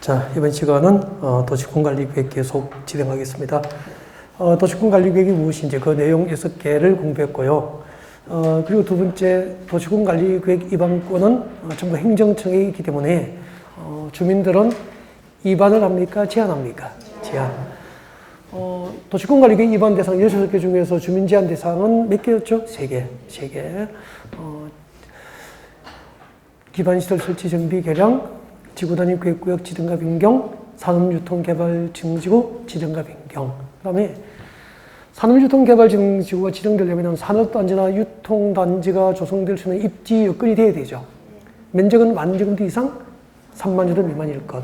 자, 이번 시간은 도시군관리계획 계속 진행하겠습니다. 도시군관리계획이 무엇인지 그 내용 6개를 공부했고요. 그리고 두 번째, 도시군관리계획 입안권은 전부 행정청에 있기 때문에 주민들은 입안을 합니까? 제한합니까? 제한. 도시군관리계획 입안 대상 16개 중에서 주민 제한 대상은 몇 개였죠? 3개. 기반시설 설치 정비 개량, 지구단위 계획구역 지정과 변경, 산업유통개발지정지구 지정과 변경. 그 다음에 산업유통개발지정지구가 지정되려면 산업단지나 유통단지가 조성될 수 있는 입지 여건이 돼야 되죠. 면적은 10,000제곱미터 이상 30,000제곱미터 미만일 것.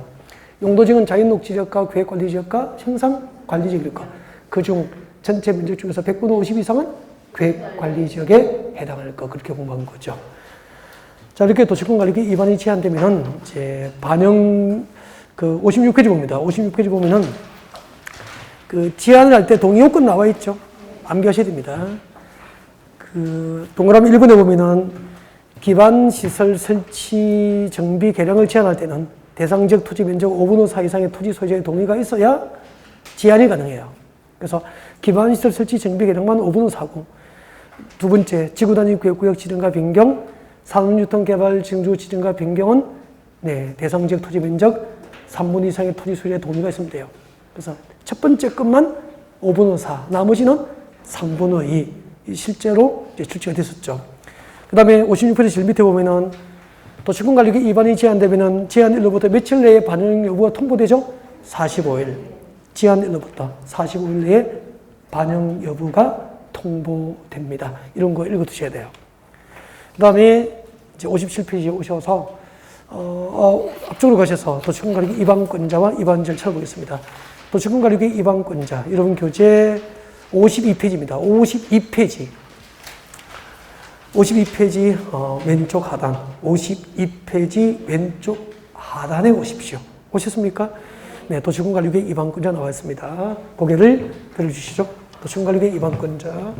용도지역은 자연녹지지역과 계획관리지역과 생산관리지역일 것. 그중 전체 면적 중에서 100분의 50 이상은 계획관리지역에 해당할 것. 그렇게 공부한 거죠. 자, 이렇게 도시군관리계획 입안이 제한되면은, 이제, 반영, 56페이지 봅니다. 56페이지 보면은, 제한을 할 때 동의요건 나와 있죠. 암기하셔야 됩니다. 동그라미 1번에 보면은, 기반시설 설치 정비 개량을 제한할 때는 대상지역 토지 면적 5분의 4 이상의 토지 소유자의 동의가 있어야 제한이 가능해요. 그래서 기반시설 설치 정비 개량만 5분의 4고, 두 번째, 지구단위 계획구역 지정과 변경, 산업유통개발지정지구 지정과 변경은 대상지역 토지 면적 3분 이상의 토지 소유자의 동의가 있으면 돼요. 그래서 첫 번째 것만 5분의 4, 나머지는 3분의 2. 실제로 이제 출제가 됐었죠. 그 다음에 56페이지 제일 밑에 보면은 도시군관리계획 입안이 제한되면은 제한일로부터 며칠 내에 반영 여부가 통보되죠? 45일. 제한일로부터 45일 내에 반영 여부가 통보됩니다. 이런 거 읽어 두셔야 돼요. 그 다음에 이제 57페이지에 오셔서, 앞쪽으로 가셔서 도시군관리계획 입안권자와 입안 절차를 보겠습니다. 도시군관리계획 입안권자, 여러분 교재 52페이지입니다. 52페이지, 왼쪽 하단. 52페이지 왼쪽 하단에 오십시오. 오셨습니까? 네, 도시군관리계획 입안권자 나와 있습니다. 고개를 들어주시죠. 도시군관리계획 입안권자.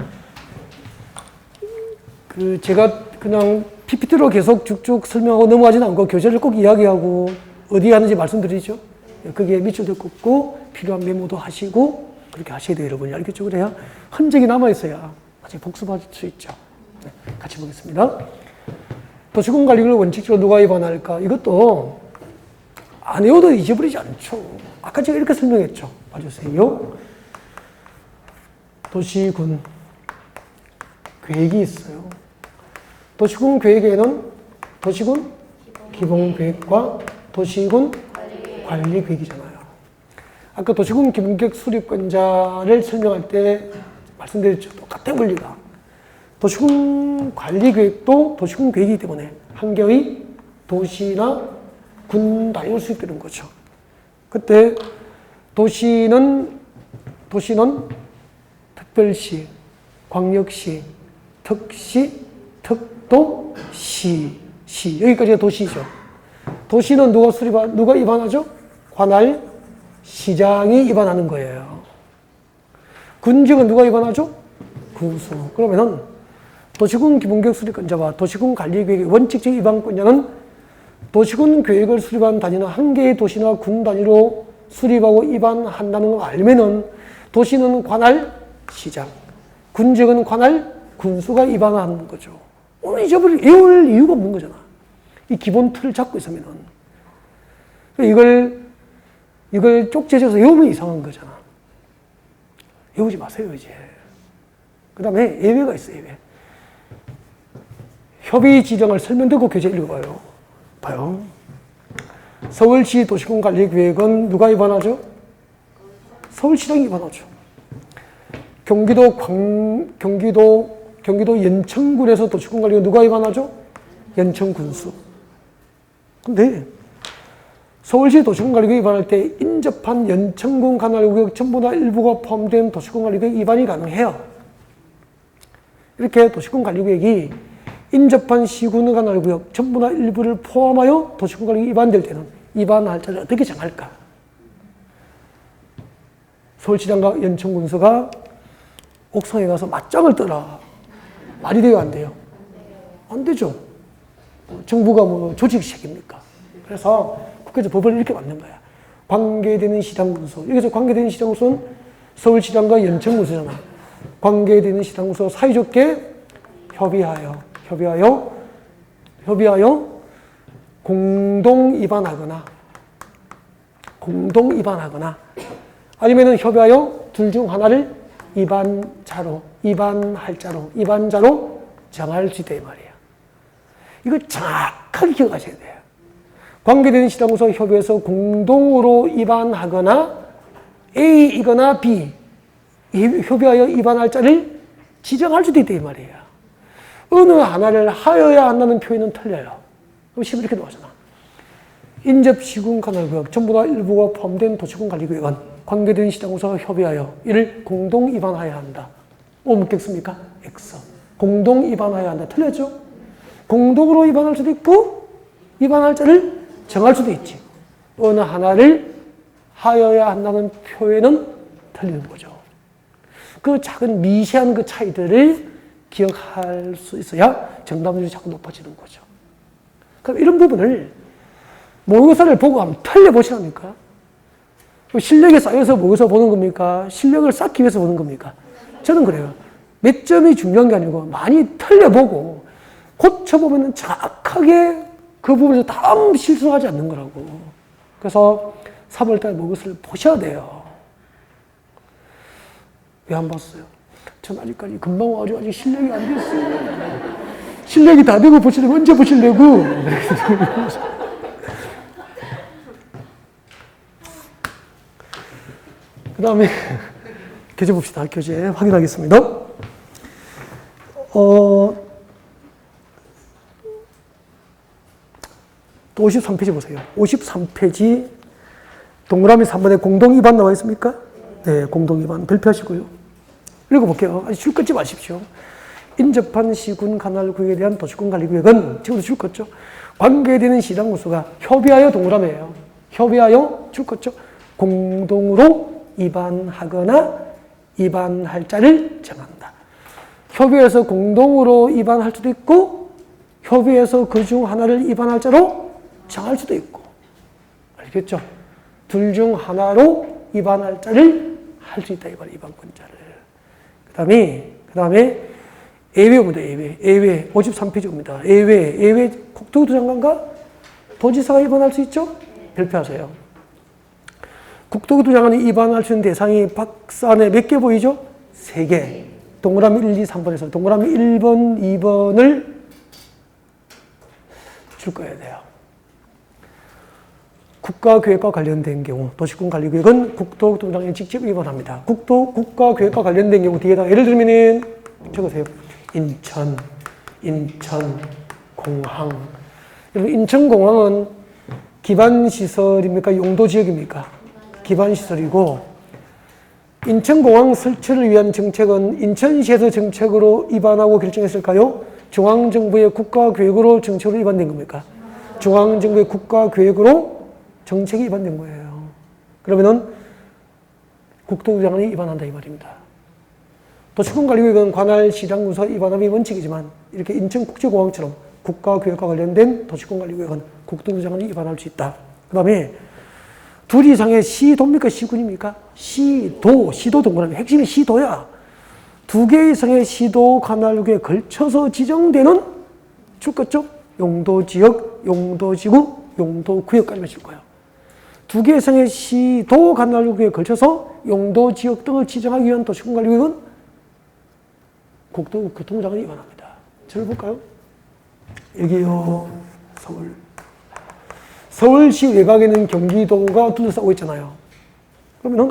제가 그냥 PPT로 계속 쭉쭉 설명하고 넘어가지는 않고 교재를 꼭 이야기하고 어디 하는지 말씀드리죠. 거기에 밑줄도 긋고 필요한 메모도 하시고 그렇게 하셔야 돼요, 여러분이. 알겠죠? 그래야 흔적이 남아있어야 나중에 복습할 수 있죠. 네, 같이 보겠습니다. 도시군관리계획을 원칙적으로 누가 입안할까? 이것도 안 외워도 잊어버리지 않죠. 아까 제가 이렇게 설명했죠. 봐주세요. 도시군 계획이 있어요. 도시군 계획에는 도시군 기본계획과 도시군 관리계획이잖아요. 아까 도시군 기본계획 수립권자를 설명할 때 말씀드렸죠. 똑같은 원리가. 도시군 관리계획도 도시군 계획이기 때문에 한 개의 도시나 군 단위로 수립되는 거죠. 그때 도시는 특별시, 광역시, 특시, 특도시, 여기까지가 도시죠. 도시는 누가 입안하죠? 관할, 시장이 입안하는 거예요. 군직은 누가 입안하죠? 구수. 그러면은 도시군 기본계획 수립권자와 도시군 관리계획의 원칙적 입안권자는 도시군 계획을 수립한 단위는 한 개의 도시나 군 단위로 수립하고 입안한다는 걸 알면은 도시는 관할, 시장, 군직은 관할, 군수가 입안하는 거죠. 오늘 외울 이유가 없는 거잖아. 이 기본 틀을 잡고 있으면은. 이걸 쪽지해서 외우면 이상한 거잖아. 외우지 마세요, 이제. 그 다음에 예외가 있어요, 예외. 협의 지정을 설명 듣고 교재 읽어봐요. 봐요. 서울시 도시군관리계획은 누가 입안하죠? 서울시장이 입안하죠. 경기도 연천군에서 도시군관리계획 누가 입안하죠? 연천군수. 근데 서울시 도시군관리계획 입안할 때 인접한 연천군 관할구역 전부나 일부가 포함된 도시군관리계획 입안이 가능해요. 이렇게 도시군관리계획이 인접한 시군 관할구역 전부나 일부를 포함하여 도시군관리계획 입안될 때는 입안 날짜를 어떻게 정할까? 서울시장과 연천군수가 옥상에 가서 맞짱을 떠라. 말이 돼요, 안 돼요? 안 되죠. 정부가 조직책입니까? 그래서 국회에서 법을 이렇게 만든 거야. 관계되는 시장군수. 여기서 관계되는 시장군수는 서울시장과 연천군수잖아. 관계되는 시장군수 사이좋게 협의하여 공동 입안하거나 아니면은 협의하여 둘 중 하나를 입안자로 정할 수 있다 이 말이에요. 이거 정확하게 기억하셔야 돼요. 관계되는 시장군수 협의해서 공동으로 입안하거나 A이거나 B 협의하여 입안할 자를 지정할 수도 있다 이 말이에요. 어느 하나를 하여야 한다는 표현은 틀려요. 그럼 시험 이렇게 나오잖아. 인접시군관할구역 전부 다 일부가 포함된 도시군관리구역은 관계된 시장군수와 협의하여 이를 공동 입안하여야 한다. 뭐 묻겠습니까? X. 공동 입안하여야 한다. 틀렸죠? 공동으로 입안할 수도 있고 입안할 자를 정할 수도 있지. 어느 하나를 하여야 한다는 표현은 틀리는 거죠. 그 작은 미세한 그 차이들을 기억할 수 있어야 정답률이 자꾸 높아지는 거죠. 그럼 이런 부분을 모의고사를 보고 한번 틀려보시랍니까? 실력이 쌓여서 모의고사 보는 겁니까? 실력을 쌓기 위해서 보는 겁니까? 저는 그래요. 몇 점이 중요한 게 아니고 많이 틀려보고 고쳐보면 정확하게 그 부분에서 다음 실수하지 않는 거라고. 그래서 3월달 모의고사를 보셔야 돼요. 왜 안 봤어요? 전 아직까지 금방 와가지고 아직 실력이 안 됐어요. 실력이 다 되고 보시려면 언제 보시려고. 그 다음에 교재 봅시다. 교재 확인하겠습니다. 또 53페이지 보세요. 53페이지 동그라미 3번에 공동 입안 나와 있습니까? 네, 공동 입안 별표하시고요. 읽어볼게요. 아직 줄 긋지 마십시오. 인접한 시군 관할 구역에 대한 도시군 관리 구역은 지금도 줄 긋죠. 관계되는 시장 군수가 협의하여 동그라미예요. 협의하여 줄 긋죠. 공동으로 입안하거나 입안할 자를 정한다. 협의해서 공동으로 입안할 수도 있고 협의해서 그 중 하나를 입안할 자로 정할 수도 있고. 알겠죠? 둘 중 하나로 입안할 자를 할 수 있다. 이번 입안권자를. 그 다음에 예외입니다. 예외 53페이지입니다. 예외 국토교토 장관과 도지사가 입안할 수 있죠? 별표하세요. 국토교토 장관이 입안할 수 있는 대상이 박스 안에 몇 개 보이죠? 3개. 동그라미 1, 2, 3번에서 동그라미 1번, 2번을 줄 거야 돼요. 국가계획과 관련된 경우 도시군관리구역은 국토교통장에 직접 입안합니다. 국가계획과 관련된 경우 뒤에다 예를 들면 적으세요. 인천, 공항. 여러분 인천공항은 기반시설입니까? 용도지역입니까? 기반시설이고 인천공항 설치를 위한 정책은 인천시에서 정책으로 입안하고 결정했을까요? 중앙정부의 국가계획으로 정책으로 입안된 겁니까? 중앙정부의 국가계획으로 정책이 입안된 거예요. 그러면은 국토부장관이 입안한다 이 말입니다. 도시군관리구역은 관할 시장군수가 입안함이 원칙이지만 이렇게 인천국제공항처럼 국가계획과 관련된 도시군관리구역은 국토부장관이 입안할 수 있다. 그 다음에 둘 이상의 시도입니까? 시군입니까? 시도 동그라미. 핵심이 시도야. 2개 이상의 시도 관할구역에 걸쳐서 지정되는 줄 것죠? 용도지역, 용도지구, 용도구역까지만 줄 거예요. 2개 이상의 시도 관할구역에 걸쳐서 용도지역 등을 지정하기 위한 도시군관리구역은 국토교통부장관이 입안합니다. 저를 볼까요? 여기요. 서울시 외곽에는 경기도가 둘러싸고 있잖아요. 그러면은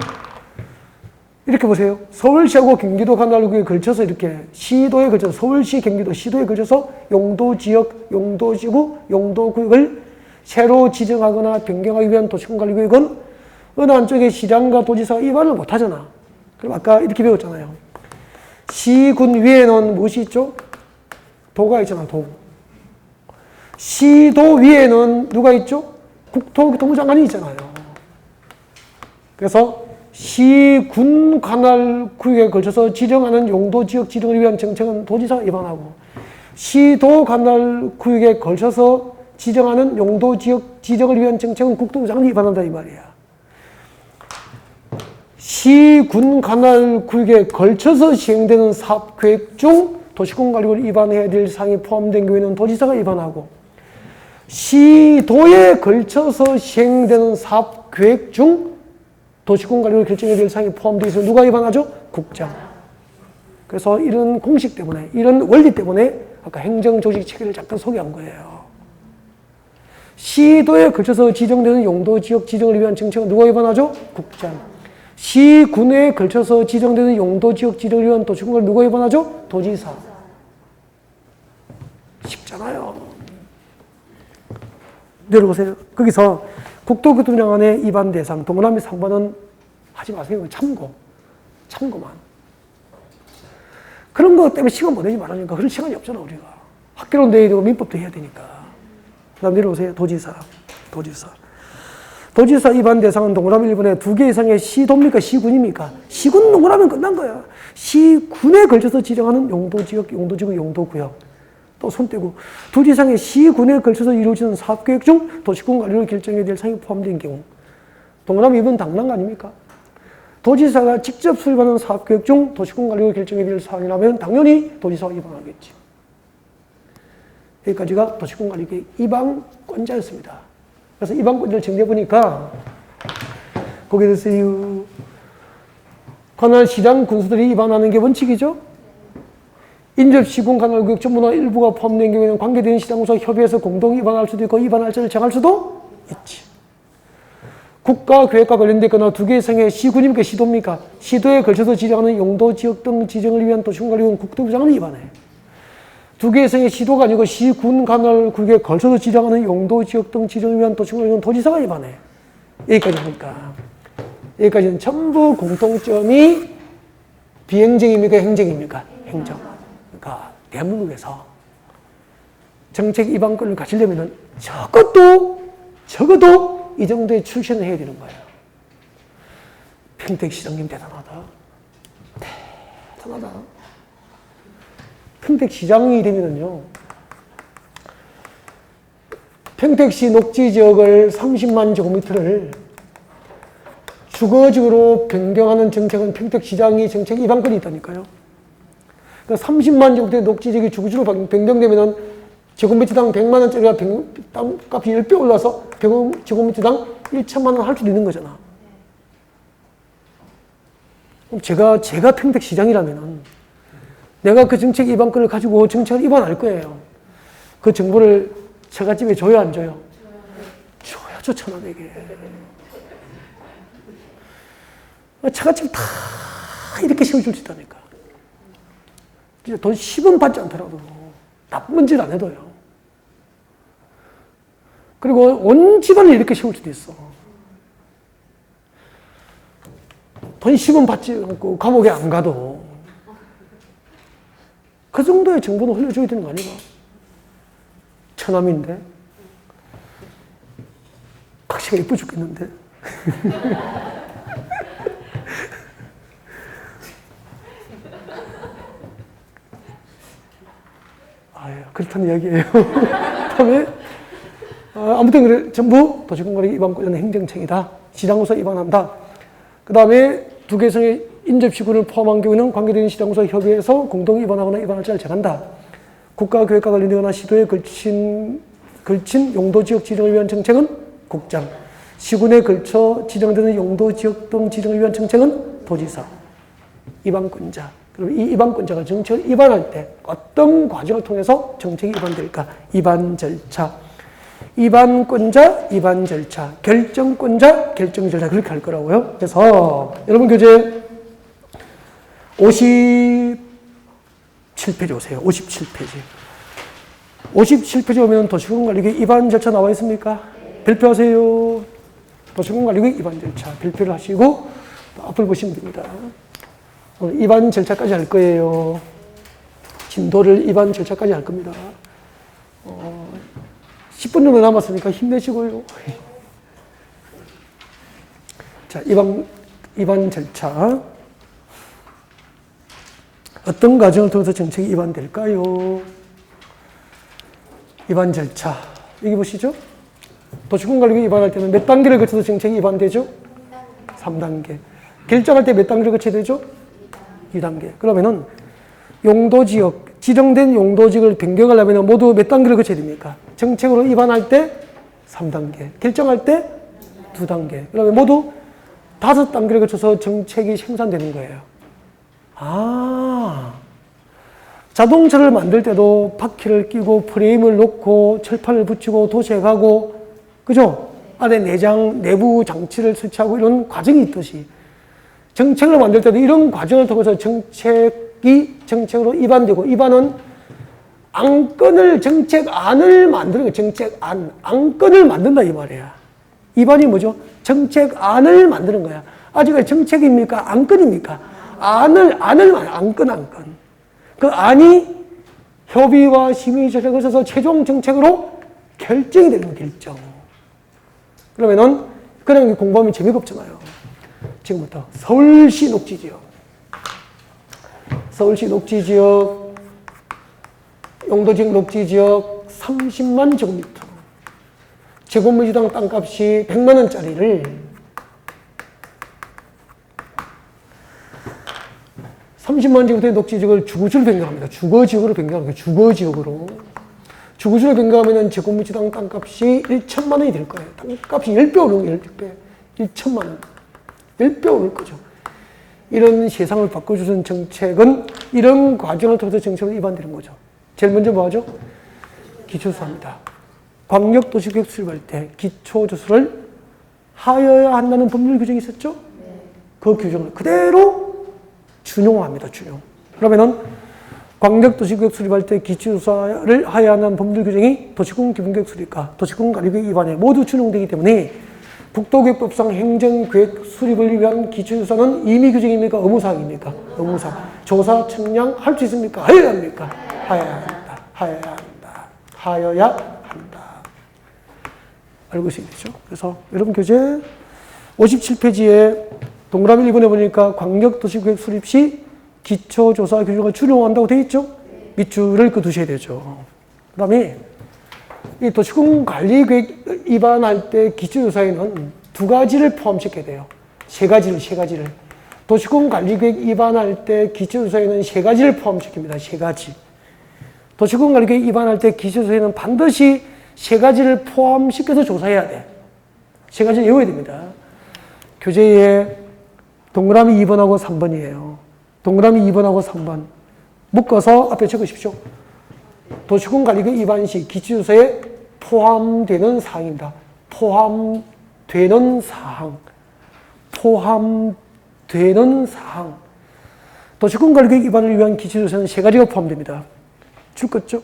이렇게 보세요. 서울시하고 경기도 관할구역에 걸쳐서 이렇게 시도에 걸쳐서 서울시, 경기도, 시도에 걸쳐서 용도지역, 용도지구, 용도구역을 새로 지정하거나 변경하기 위한 도시군관리구역은 어느 한쪽에 시장과 도지사가 입안을 못하잖아. 그럼 아까 이렇게 배웠잖아요. 시군 위에는 무엇이 있죠? 도가 있잖아, 도. 시도 위에는 누가 있죠? 국토교통부 장관이 있잖아요. 그래서 시군 관할 구역에 걸쳐서 지정하는 용도지역 지정을 위한 정책은 도지사가 입안하고 시도 관할 구역에 걸쳐서 지정하는 용도지역 지정을 위한 정책은 국토부 장관이 입안한다 이 말이야. 시, 군, 관할, 구역에 걸쳐서 시행되는 사업계획 중 도시군관리구를 위반해야 될 사항이 포함된 경우에는 도지사가 위반하고, 시도에 걸쳐서 시행되는 사업계획 중 도시군관리구를 결정해야 될 사항이 포함되어 있으면 누가 위반하죠? 국장. 그래서 이런 공식 때문에, 이런 원리 때문에 아까 행정조직 체계를 잠깐 소개한 거예요. 시도에 걸쳐서 지정되는 용도 지역 지정을 위한 정책은 누가 위반하죠? 국장. 시군에 걸쳐서 지정되는 용도 지역 지정을 위한 도시군을 누가 위반하죠? 도지사. 쉽잖아요. 내려보세요. 거기서 국토교통장관의 위반 대상, 동그라미 3번은 하지 마세요. 참고만. 그런 것 때문에 시간 보내지 말라니까. 그런 시간이 없잖아, 우리가. 학교로 내야 되고 민법도 해야 되니까. 그 다음 내려오세요. 도지사. 도지사 위반 대상은 동그라미 1번에 2개 이상의 시도입니까? 시군입니까? 시군 동그라미는 끝난 거야. 시군에 걸쳐서 지정하는 용도지역, 용도구역. 또 손 떼고 2개 이상의 시군에 걸쳐서 이루어지는 사업계획 중 도시군 관리를 결정해야 될 사항이 포함된 경우. 동그라미 2번 당연한 거 아닙니까? 도지사가 직접 수립하는 사업계획 중 도시군 관리를 결정해야 될 사항이라면 당연히 도지사가 위반하겠지. 여기까지가 도시군관리계획 위반권자였습니다. 그래서 위반권자를 정리해보니까 거기에 대해서 관할 시장 군수들이 위반하는 게 원칙이죠. 인접시군 관할구역 전부나 일부가 포함된 경우에는 관계된 시장군수와 협의해서 공동 위반할 수도 있고 위반할 자를 정할 수도 있지. 국가계획과 관련되거나 2개 이상의 시군입니까? 시도입니까? 시도에 걸쳐서 지정하는 용도, 지역 등 지정을 위한 도시군관리구역은 국토부장은 위반해. 2개 이상의 시도가 아니고 시군 관할 구역에 걸쳐서 지정하는 용도, 지역 등 지정을 위한 도시군관리구역은 도지사가 위반해. 여기까지 하니까. 여기까지는 전부 공통점이 비행정입니까? 행정입니까? 행정. 그러니까 대한민국에서 정책 위반권을 가지려면 적어도 이 정도의 출신을 해야 되는 거예요. 평택시장님 대단하다. 평택시장이 되면은요, 평택시 녹지지역을 30만 제곱미터를 주거지구로 변경하는 정책은 평택시장이 정책 위반권이 있다니까요. 그러니까 30만 제곱미터 녹지지역이 주거지로 변경되면은 제곱미터당 100만 원짜리가 땅값이 10배 올라서 제곱미터당 1천만 원 할 수도 있는 거잖아. 그럼 제가 평택시장이라면은 내가 그 정책 위반권을 가지고 정책을 위반할 거예요. 그 정보를 처갓집에 줘요, 안 줘요? 줘야죠, 1,500에. 처갓집 다 이렇게 세워줄 수 있다니까. 돈 10원 받지 않더라도 나쁜 짓 안 해도요. 그리고 온 집안을 이렇게 세울 수도 있어. 돈 10원 받지 않고 감옥에 안 가도 그 정도의 정보는 흘려줘야 되는 거 아닌가? 처남인데? 박씨가 예뻐 죽겠는데? 그렇다는 이야기예요. 다음에 아무튼 그래 전부 도시공간의 위반권자는 행정책이다. 시장구사 위반한다. 그 다음에 2개 이상의 인접시군을 포함한 경우에는 관계된 시장구사 협의해서 공동 위반하거나 위반할 자를 정한다. 국가계획과 관련되거나 시도에 걸친 용도지역 지정을 위한 정책은 국장. 시군에 걸쳐 지정되는 용도지역 등 지정을 위한 정책은 도지사. 위반권자. 그럼 이 위반권자가 정책을 위반할 때 어떤 과정을 통해서 정책이 위반될까? 위반 절차. 위반권자, 위반 절차. 결정권자, 결정 절차. 그렇게 할 거라고요. 그래서 여러분 교재 57페이지 오세요. 57페이지. 57페이지 오면 도시공관리계획 위반 절차 나와 있습니까? 발표하세요. 도시공관리계획 위반 절차. 발표를 하시고 앞을 보시면 됩니다. 오늘 위반 절차까지 할 거예요. 진도를 위반 절차까지 할 겁니다. 10분 정도 남았으니까 힘내시고요. 자, 위반 절차. 어떤 과정을 통해서 정책이 위반될까요? 위반 절차. 여기 보시죠. 도시공관리계획 위반할 때는 몇 단계를 거쳐서 정책이 위반되죠? 3단계. 결정할 때 몇 단계를 거쳐야 되죠? 2단계. 그러면은 용도지역, 지정된 용도지역을 변경하려면 모두 몇 단계를 거쳐야 됩니까? 정책으로 입안할 때 3단계, 결정할 때 2단계. 그러면 모두 5단계를 거쳐서 정책이 생산되는 거예요. 아, 자동차를 만들 때도 바퀴를 끼고 프레임을 놓고 철판을 붙이고 도색하고, 그죠? 안에 내장, 내부 장치를 설치하고 이런 과정이 있듯이 정책을 만들 때도 이런 과정을 통해서 정책이 정책으로 입안되고, 입안은 안건을, 정책안을 만드는 거예요. 정책안, 안건을 만든다 이 말이야. 입안이 뭐죠? 정책안을 만드는 거야. 아직은 정책입니까? 안건입니까? 안건. 그 안이 협의와 심의 절차를 거쳐서 최종 정책으로 결정이 되는 거예요, 결정. 그러면은, 그냥 공부하면 재미가 없잖아요. 지금부터 서울시 녹지지역. 서울시 녹지지역, 용도지역 녹지지역 30만 제곱미터. 제곱미터당 땅값이 100만 원짜리를 30만 제곱미터의 녹지지역을 주거지로 변경합니다. 주거지역으로 변경합니다. 주거지역으로. 주거지로 변경하면 제곱미터당 땅값이 1천만 원이 될 거예요. 땅값이 10배 오르는 거예요. 10배. 1천만 원. 10배 오를 거죠. 이런 세상을 바꿔주는 정책은 이런 과정을 통해서 정책으로 입안되는 거죠. 제일 먼저 뭐 하죠? 기초조사합니다. 광역도시계획 수립할 때 기초조사를 하여야 한다는 법률 규정이 있었죠? 그 규정을 그대로 준용합니다. 준용. 그러면은 광역도시계획 수립할 때 기초조사를 하여야 한다는 법률 규정이 도시군 기본계획 수립과 도시군 관리계획 입안에 모두 준용되기 때문에 국도계획법상 행정계획 수립을 위한 기초조사는 임의 규정입니까? 의무사항입니까? 의무사항. 조사, 측량 할 수 있습니까? 하여야 합니까? 하여야 한다. 하여야 한다. 하여야 한다. 알고 있어야 되죠? 그래서 여러분 교재 57페이지에 동그라미 1번에 보니까 광역도시계획 수립 시 기초조사 규정을 준용한다고 되어 있죠? 밑줄을 그어두셔야 되죠. 그 다음에 이 도시군 관리계획 입안할 때 기초조사에는 2가지를 포함시켜야 돼요. 세 가지를. 도시군 관리계획 입안할 때 기초조사에는 3가지를 포함시킵니다. 3가지. 도시군 관리계획 입안할 때 기초조사에는 반드시 3가지를 포함시켜서 조사해야 돼. 3가지를 외워야 됩니다. 교재에 동그라미 2번하고 3번이에요. 동그라미 2번하고 3번. 묶어서 앞에 적으십시오. 도시군 관리계획 입안 시 기초조사에 포함되는 사항입니다. 포함되는 사항. 도시군 관리계획 입안을 위한 기초조사는 3가지가 포함됩니다. 줄 껐죠?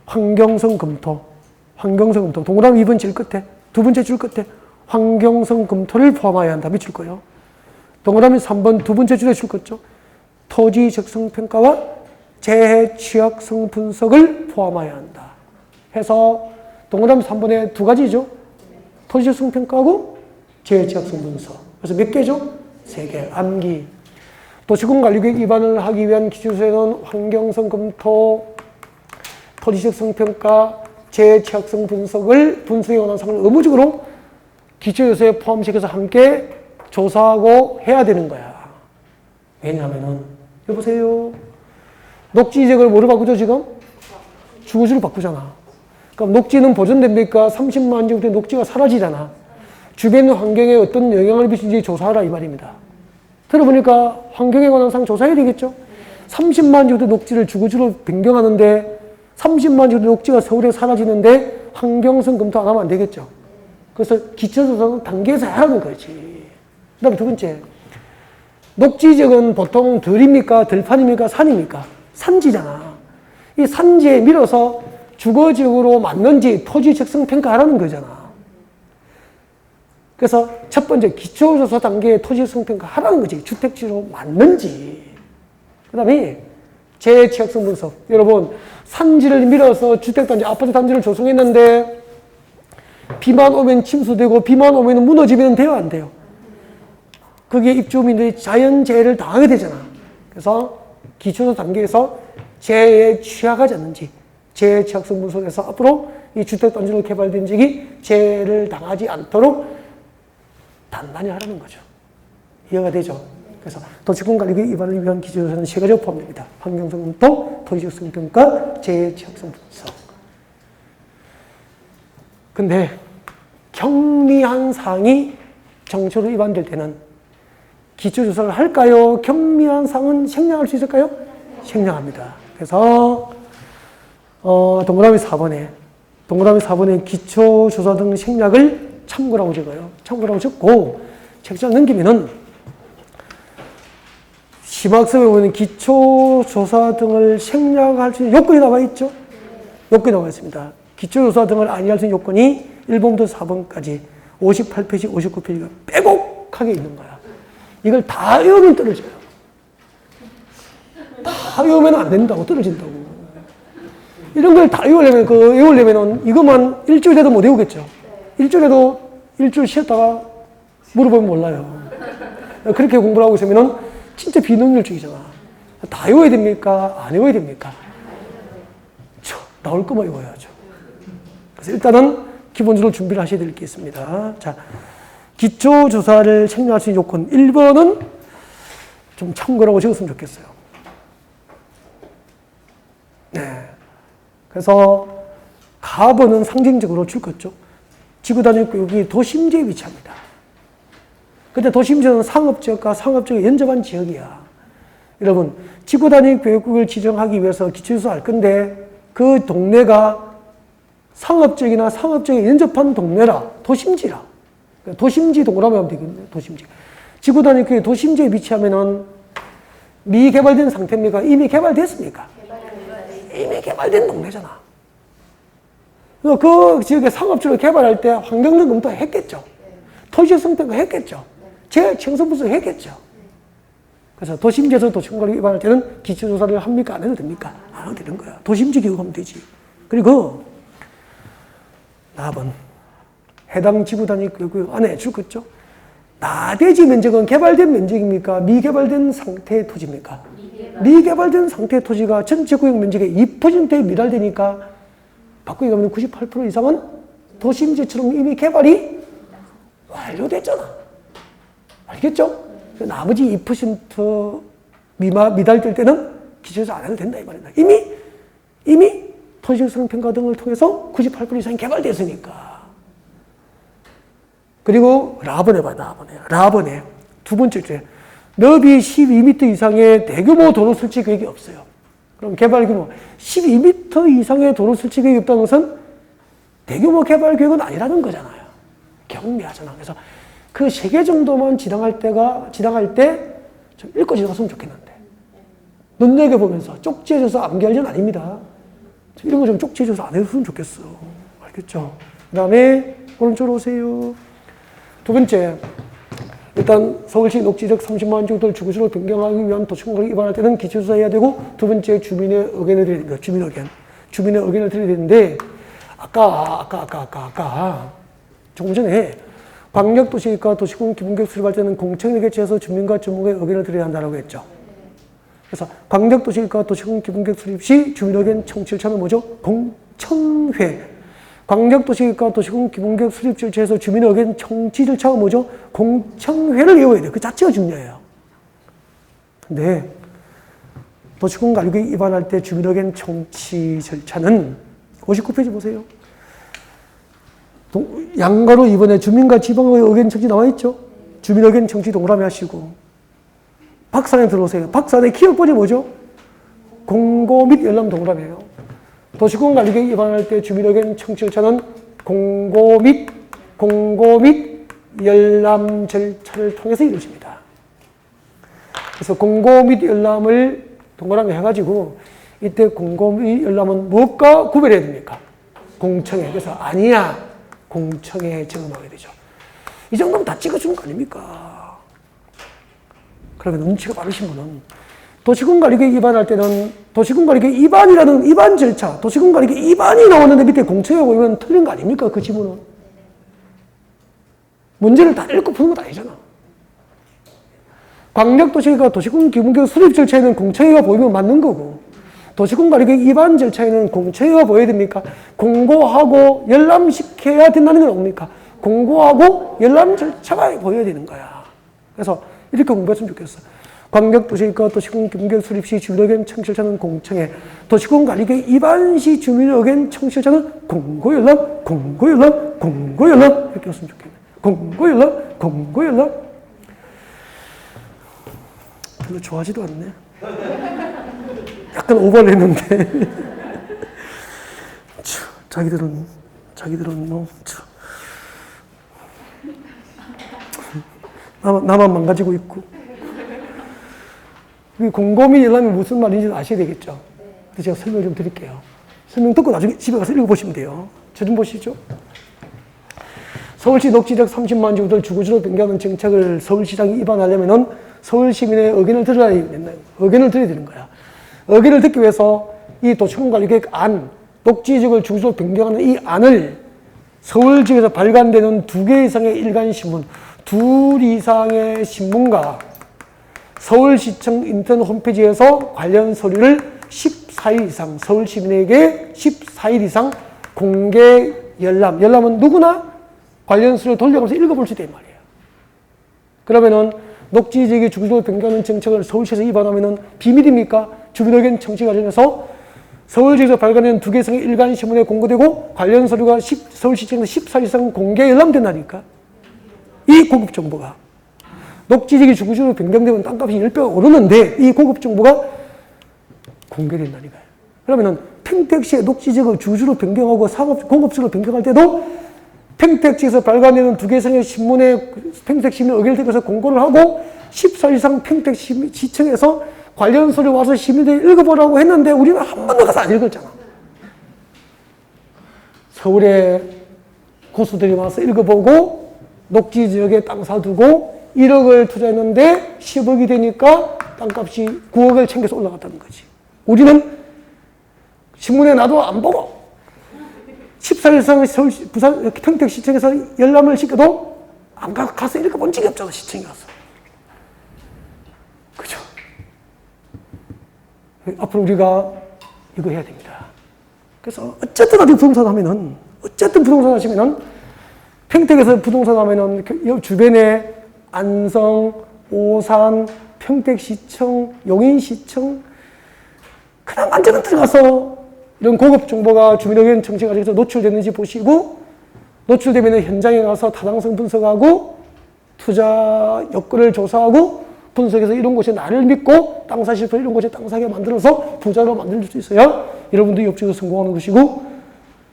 환경성 검토. 동그라미 2번 제일 끝에, 두 번째 줄 끝에 환경성 검토를 포함해야 한다. 밑줄 거요. 동그라미 3번 두 번째 줄에 줄 껐죠? 토지 적성 평가와 재해 취약성 분석을 포함해야 한다. 해서 동그라미 3번에 2가지죠. 토지 적성 평가하고 재해 취약성 분석. 그래서 몇 개죠? 3개. 암기. 도시군 관리계획 입안을 하기 위한 기초조사에는 환경성 검토, 토지 적성 평가, 재해 취약성 분석에 관한 사항을 의무적으로 기초조사에 포함시켜서 함께 조사하고 해야 되는 거야. 왜냐하면은 여보세요. 녹지지역을 뭐로 바꾸죠, 지금? 주거지로 바꾸잖아. 그럼 녹지는 보존됩니까? 30만 제곱미터 녹지가 사라지잖아. 주변 환경에 어떤 영향을 미치는지 조사하라 이 말입니다. 들어보니까 환경에 관한 사항 조사해야 되겠죠? 30만 제곱미터 녹지를 주거지로 변경하는데 30만 제곱미터 녹지가 서울에 사라지는데 환경성 검토 안 하면 안 되겠죠? 그래서 기초조사는 단계에서 하라는 거지. 그 다음에 2번째. 녹지지역은 보통 들입니까? 들판입니까? 산입니까? 산지잖아. 이 산지에 밀어서 주거지역으로 맞는지 토지 적성 평가하라는 거잖아. 그래서 첫 번째 기초조사 단계에 토지 적성 평가하라는 거지. 주택지로 맞는지. 그 다음에 재해 취약성 분석. 여러분 산지를 밀어서 주택단지, 아파트 단지를 조성했는데 비만 오면 침수되고 비만 오면 무너지면 돼요? 안 돼요? 거기에 입주민들이 자연재해를 당하게 되잖아. 그래서 기초조사 단계에서 재해에 취약하지 않는지, 재해 취약성 분석에서 앞으로 이 주택단지로 개발된 지역이 재해를 당하지 않도록 단단히 하라는 거죠. 이해가 되죠? 그래서 도시공간계획 위반을 위한 기초조사는 세 가지가 포함됩니다. 환경성분법, 토지적 성평가, 재해취약성 분석. 근데 경미한 사항이 정치로 위반될 때는 기초조사를 할까요? 경미한 사항은 생략할 수 있을까요? 생략합니다. 그래서 동그라미 4번에 기초조사 등 생략을 참고라고 적어요. 참고라고 적고 책장 넘기면은 심학습에 보면 기초조사 등을 생략할 수 있는 요건이 나와 있죠? 요건이 나와 있습니다. 기초조사 등을 아니할 수 있는 요건이 1번부터 4번까지 58페이지, 59페이지가 빼곡하게 있는 거야. 이걸 다 외우면 떨어져요. 다 외우면 안 된다고, 떨어진다고. 이런 걸 다 외우려면 이것만 일주일에도 못 외우겠죠. 일주일에도 일주일 쉬었다가 물어보면 몰라요. 그렇게 공부를 하고 있으면 진짜 비능률적이잖아. 다 외워야 됩니까? 안 외워야 됩니까? 나올 거만 외워야죠. 그래서 일단은 기본적으로 준비를 하셔야 될 게 있습니다. 자, 기초조사를 생략할 수 있는 요건 1번은 좀 참고라고 적었으면 좋겠어요. 네. 그래서 가번은 상징적으로 줄 거죠. 지구단위 교육이 도심지에 위치합니다. 근데 도심지는 상업지역과 상업지역에 연접한 지역이야. 여러분, 지구단위 교육국을 지정하기 위해서 기초조사를 할 건데 그 동네가 상업지역이나 상업지역에 연접한 동네라, 도심지라. 도심지 동그라미 하면 되겠네요. 도심지. 지구단위 교육 도심지에 위치하면은 미개발된 상태입니까? 이미 개발됐습니까? 이미 개발된 동네잖아. 그 지역에 상업지역을 개발할 때 환경적 검토 했겠죠. 토지적 성평가 했겠죠. 재청소 분석 했겠죠. 그래서 도심지에서 도시공간을 위반할 때는 기초조사를 합니까? 안 해도 됩니까? 안 해도 되는 거야. 도심지 교육하면 되지. 그리고 4번. 해당 지구단위 교육 안에 줄 거 있죠. 나대지 면적은 개발된 면적입니까? 미개발된 상태의 토지입니까? 미개발된 상태의 토지가 전체 구역 면적의 2%에 미달되니까 바꾸기 가면 98% 이상은 도심지처럼 이미 개발이 완료됐잖아. 알겠죠? 나머지 2% 미달될 때는 기초조사 안 해도 된다 이 말이다. 이미 토지적 성평가 등을 통해서 98% 이상이 개발됐으니까. 그리고 라번에 봐요. 라번에 두 번째 주에 너비 12m 이상의 대규모 도로 설치 계획이 없어요. 그럼 개발 규모 12m 이상의 도로 설치 계획이 없다는 것은 대규모 개발 계획은 아니라는 거잖아요. 경미하잖아. 그래서 그 3개 정도만 지나갈 때 좀 읽고 지나갔으면 좋겠는데. 눈여겨보면서 쪽지해줘서 암기할 일 아닙니다. 이런 거 좀 쪽지해줘서 안 해줬으면 좋겠어. 알겠죠? 그 다음에 오른쪽으로 오세요. 두 번째, 일단 서울시 녹지적 30만 정도를 주거지로 변경하기 위한 도시공간을 위반할 때는 기초조사 해야 되고, 두 번째 주민의 의견을 드려야 됩니다. 주민의 의견을 드려야 되는데, 아까 조금 전에 광역도시계획과 도시공 기본계획 수립할 때는 공청회 개최해서 주민과 전문가의 의견을 드려야 한다고 했죠. 그래서 광역도시계획과 도시공 기본계획 수립 시 주민 의견 청취를 참여 뭐죠? 공청회. 광역도시계획과 도시공 기본계획 수립 절차에서 주민 의견 청취 절차가 뭐죠? 공청회를 외워야 돼요. 그 자체가 중요해요. 근데 도시공관리계획 위반할 때 주민 의견 청취 절차는 59페이지 보세요. 양가로 이번에 주민과 지방의 의견 청취 나와 있죠? 주민 의견 청취 동그라미 하시고 박산에 들어오세요. 박산의 기억번이 뭐죠? 공고 및 열람 동그라미예요. 도시공관리계획 위반할 때 주민 의견 청취 절차는 공고 및 열람 절차를 통해서 이루어집니다. 그래서 공고 및 열람을 동그라미 해가지고 이때 공고 및 열람은 무엇과 구별해야 됩니까? 공청회. 그래서 아니야. 공청회에 적용하게 되죠. 이 정도면 다 찍어주는 거 아닙니까? 그러면 눈치가 빠르신 분은 도시공관리계획 위반할 때는 도시공관리계획 위반이라는 위반 절차, 도시공관리계획 위반이 나오는데 밑에 공청회 보이면 틀린 거 아닙니까? 그 지문은. 문제를 다 읽고 푸는 건 아니잖아. 광역도시계획과 도시공기본계획 수립 절차에는 공청회가 보이면 맞는 거고, 도시공관리계획 위반 절차에는 공청회가 보여야 됩니까? 공고하고 열람시켜야 된다는 건 뭡니까? 공고하고 열람 절차가 보여야 되는 거야. 그래서 이렇게 공부했으면 좋겠어. 광역도시계획과 도시군 경계 수립 시 주민의견 청취자는 공청회, 도시군 관리계획 위반 시 주민의견 청취자는 공고연락, 공고연락, 공고연락 이렇게 했으면 좋겠네. 공고연락, 공고연락. 별로 좋아하지도 않네. 약간 오버를 했는데. 자기들은 뭐 나만 망가지고 있고. 공고민 열람이 무슨 말인지 아셔야 되겠죠. 그래서 제가 설명을 좀 드릴게요. 설명 듣고 나중에 집에 가서 읽어보시면 돼요. 저 좀 보시죠. 서울시 녹지적 30만 주구들 주거지로 변경하는 정책을 서울시장이 입안하려면은 서울 시민의 의견을 들어야 된다. 의견을 들어야 되는 거야. 의견을 듣기 위해서 이 도시군관리계획 안, 녹지지역을 주거지로 변경하는 이 안을 서울지역에서 발간되는 2개 이상의 일간신문, 2 이상의 신문과 서울시청 인터넷 홈페이지에서 관련 서류를 14일 이상, 서울 시민에게 14일 이상 공개 열람. 열람은 누구나 관련 서류를 돌려가면서 읽어볼 수 있단 말이에요. 그러면은 녹지지역의 주거지로 변경하는 정책을 서울시에서 위반하면은 비밀입니까? 주민의견 청취 과정에서 서울시에서 발간된 2개 이상의 일간신문에 공고되고 관련 서류가 서울시청에서 14일 이상 공개 열람된다니까. 이 고급 정보가. 녹지지역이 주거지로 변경되면 땅값이 10배가 오르는데 이 고급 정보가 공개된다니까요. 그러면은 평택시의 녹지지역을 주거지로 변경하고 공업지로 변경할 때도 평택시에서 발간되는 2개 이상의 신문에 평택시민 의견을 듣고서 공고를 하고 14일 이상 평택시청에서 관련 서류 와서 시민들이 읽어보라고 했는데 우리는 한 번도 가서 안 읽었잖아. 서울에 고수들이 와서 읽어보고 녹지지역에 땅 사두고 1억을 투자했는데 10억이 되니까 땅값이 9억을 챙겨서 올라갔다는 거지. 우리는 신문에 나도 안 보고 14일 이상 서울, 부산, 평택시청에서 열람을 시켜도 안 가서 읽어본 적이 없잖아, 시청에 가서. 그죠? 앞으로 우리가 이거 해야 됩니다. 그래서 어쨌든 어디 부동산 하면은, 어쨌든 부동산 하시면은 평택에서 부동산 하면은 주변에 안성, 오산, 평택시청, 용인시청 그냥 완전히 들어가서 이런 고급 정보가 주민의견 청취 과정에서 노출됐는지 보시고 노출되면 현장에 가서 타당성 분석하고 투자 여건을 조사하고 분석해서 이런 곳에 나를 믿고 땅 사실 때 이런 곳에 땅 사게 만들어서 부자로 만들 수 있어야 여러분들이 업적으로 성공하는 것이고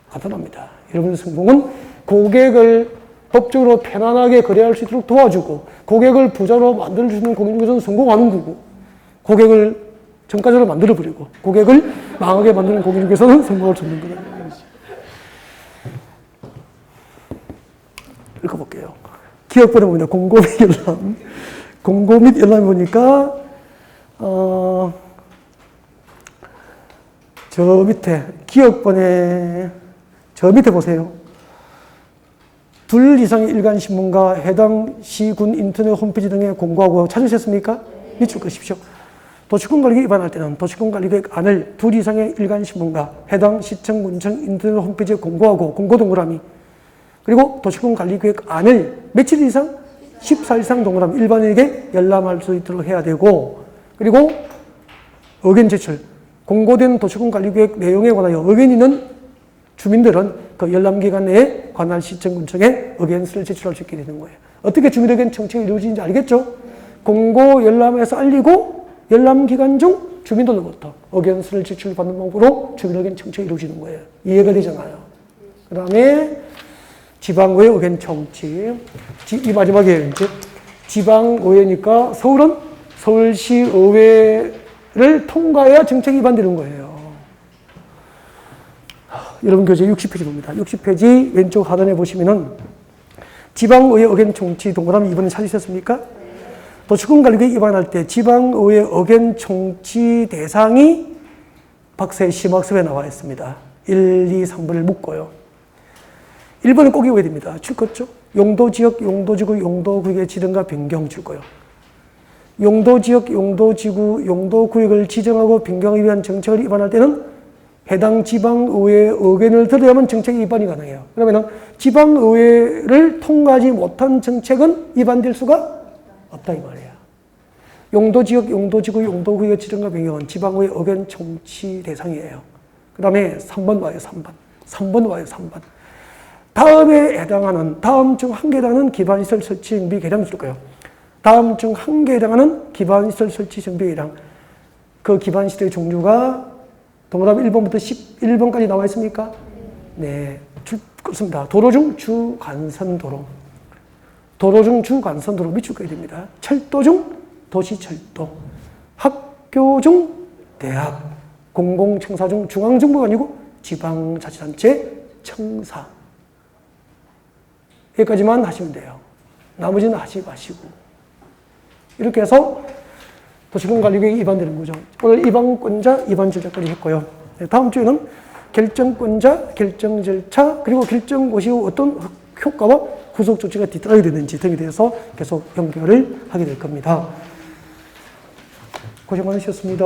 간단합니다. 여러분의 성공은 고객을 법적으로 편안하게 거래할 수 있도록 도와주고 고객을 부자로 만들어주는 공인중개사는 성공하는 거고 고객을 정가자로 만들어버리고 고객을 망하게 만드는 공인중개사는 성공할 수 없는 거다. 읽어볼게요. 기업번호 뭡니다. 공고 및 열람. 공고 및 열람해 보니까 저 밑에 기업번에 저 밑에 보세요. 2 이상의 일간신문과 해당 시군 인터넷 홈페이지 등에 공고하고 찾으셨습니까? 밑줄 그십시오. 도시군관리계획 위반할 때는 도시군관리계획 안을 2 이상의 일간신문과 해당 시청, 군청 인터넷 홈페이지에 공고하고 공고 동그라미 그리고 도시군관리계획 안을 며칠 이상? 14일 이상 동그라미 일반인에게 열람할 수 있도록 해야 되고 그리고 의견 제출 공고된 도시군관리계획 내용에 관하여 의견이 있는 주민들은 그 열람기간 내에 관할 시청, 군청에 의견서를 제출할 수 있게 되는 거예요. 어떻게 주민의견 청취가 이루어지는지 알겠죠? 공고 열람에서 알리고 열람기간 중 주민들로부터 의견서를 제출받는 방법으로 주민의견 청취가 이루어지는 거예요. 이해가 되잖아요. 그 다음에 지방의회 의견 청취. 이 마지막에 이제 지방의회니까 서울은 서울시의회를 통과해야 정책이 위반되는 거예요. 여러분 교재 60페이지 봅니다. 60페이지 왼쪽 하단에 보시면은 지방의회 의견 청취 동그라미 2번에 찾으셨습니까? 도시군관리계획 위반할 때 지방의회 의견 청취 대상이 박스의 심학습에 나와 있습니다. 1, 2, 3번을 묶고요. 1번은 꼭 외워야 됩니다. 줄거죠? 용도지역, 용도지구, 용도구역의 지정과 변경 줄거요. 용도지역, 용도지구, 용도구역을 지정하고 변경하기 위한 정책을 위반할 때는 해당 지방의회의 의견을 들어야만 정책 위반이 가능해요. 그러면 지방의회를 통과하지 못한 정책은 위반될 수가 없다 이 말이에요. 용도지역, 용도지구, 용도구역 지정과 변경은 지방의 의견 청취 대상이에요. 그 다음에 3번 와요, 3번. 3번 와요, 3번. 다음에 해당하는, 다음 중 한 개 해당하는 기반시설 설치 정비 계량 줄 거예요. 다음 중 한 개 해당하는 기반시설 설치 정비 계량. 그 기반시설의 종류가 동그라미 1번부터 11번까지 나와 있습니까? 네. 그렇습니다. 도로 중 주간선도로. 도로 중 주간선도로 밑줄 그어야 됩니다. 철도 중 도시철도. 학교 중 대학. 공공청사 중 중앙정부가 아니고 지방자치단체 청사. 여기까지만 하시면 돼요. 나머지는 하지 마시고. 이렇게 해서 도시공관리계획이 입안되는 거죠. 오늘 입안권자, 입안 절차까지 했고요. 다음 주에는 결정권자, 결정 절차, 그리고 결정고시 후 어떤 효과와 후속 조치가 뒤따르게 되는지 등에 대해서 계속 연결을 하게 될 겁니다. 고생 많으셨습니다.